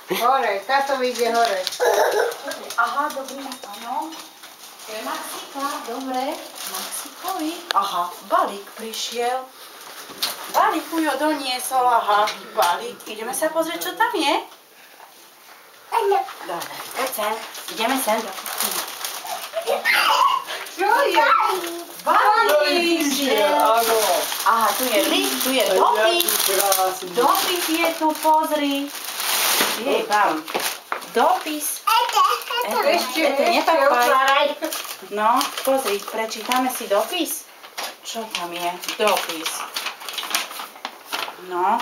Hore, táto vyjde hore. Aha, dobrý, áno. Pre Maxika, dobre. Maxikovi. Aha, balík prišiel. Balík Ujo doniesol, aha, balík. Ideme sa pozrieť, čo tam je? Dobre, poď sem. Ideme sem do kuchyne. Čo je? Balík! Áno. Aha, tu je list, tu je dopis. Dopis je tu, pozri. Jej, vám. Dopis. Ešte otváraj. No, pozri, prečítame si dopis. Čo tam je? Dopis. No.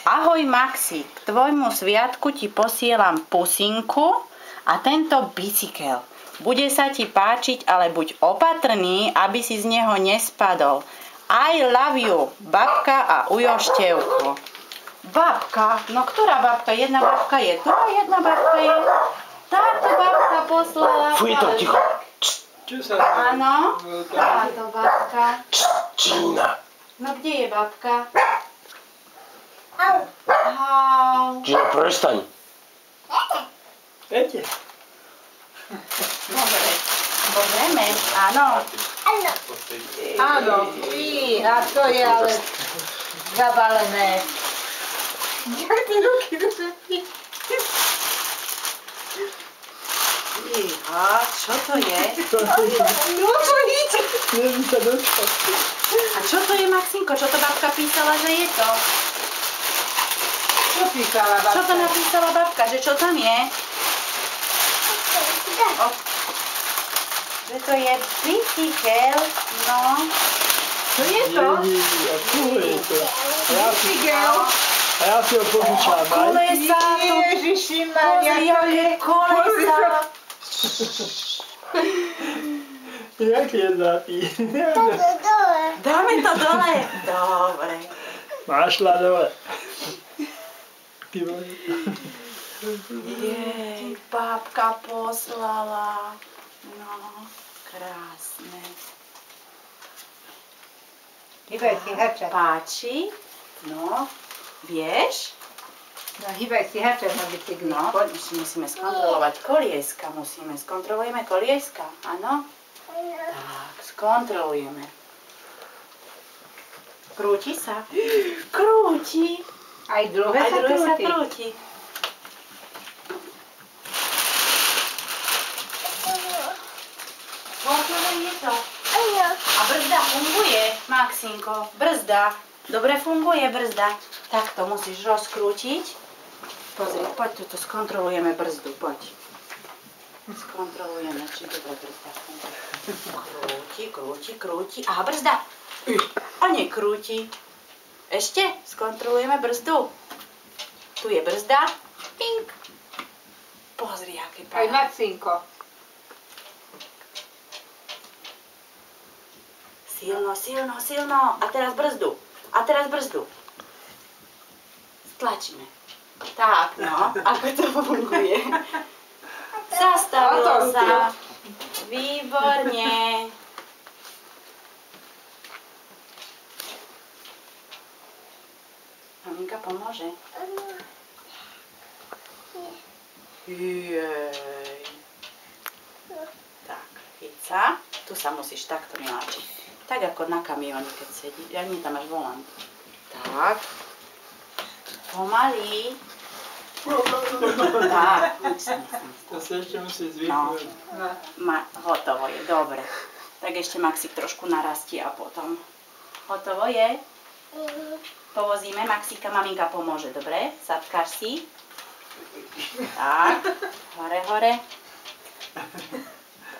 Ahoj Maxi, k tvojmu sviatku ti posielam pusinku a tento bicykel. Bude sa ti páčiť, ale buď opatrný, aby si z neho nespadol. I love you, babka a Ujo Števko. Babka? No ktorá babka? Jedna babka je tu a jedna babka je... Táto babka poslala... Fuj, to ticho. Čo sa... Áno, táto babka. Čína. No kde je babka? Au. Čína, prestaň. Viete? Dobre. Pozrieme, áno. Áno, a to je ale zabalené. Jak ty ruky dosť? Iha, čo to je? No čo ide? Neviem sa dostať. A čo to je, Maxinko? Čo to babka písala, že je to? Čo písala babka? Čo to napísala babka, že čo tam je? O, že to je bicykel, no. Čo je to? A čo je to? Bicykel. A ja si ho požičam, aj? Kolesa, to... Ježiši Pozri, Maria, aké kolesa. Jak je zlatý? Dáme to dole. Dobre. Mášla dole. Ty vole. Jej, babka poslala. No, krásne. Hýbaj si hača. Páči? No, vieš? No hýbaj si hača na bicykli. No, poď, musíme skontrolovať kolieska. Skontrolujeme kolieska, áno? Tak, skontrolujeme. Krúti sa? Krúti. Aj druhé Aj sa druhé sa krúti. krúti. Pohodlné je to. A brzda funguje, Maxinko. Brzda. Dobre funguje brzda. Tak to musíš rozkrútiť. Pozri, poď tu skontrolujeme brzdu, poď. Skontrolujeme, či dobre brzda funguje. Krúti, krúti, krúti. Aha, brzda. A nekrúti. Ešte skontrolujeme brzdu. Tu je brzda. Pink. Pozri, aký Aj pán. Maxinko. Silno, silno, silno. A teraz brzdu. A teraz brzdu. Stlačíme. Tak, no. Ako to funguje? Zastavilo sa. Výborne. Maminka pomôže. Jej. Tak, chyť sa. Tu sa musíš takto, miláčik. Tak ako na kamióne, keď sedí. Ja nie tam máš volant. Tak. Pomalý. Tak. To sa ešte musí No. zvyknúť. Hotovo je, dobre. Tak ešte Maxik trošku narastie a potom. Hotovo je? Povozíme Maxika, maminka pomôže, dobre? Sadkáš si. Tak. Hore, hore.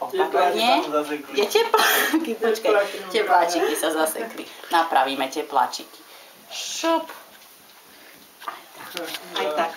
Opatrne. Je tepláčiky, počkaj, tepláčiky sa zasekli. Napravíme tepláčiky. Šup. Aj tak.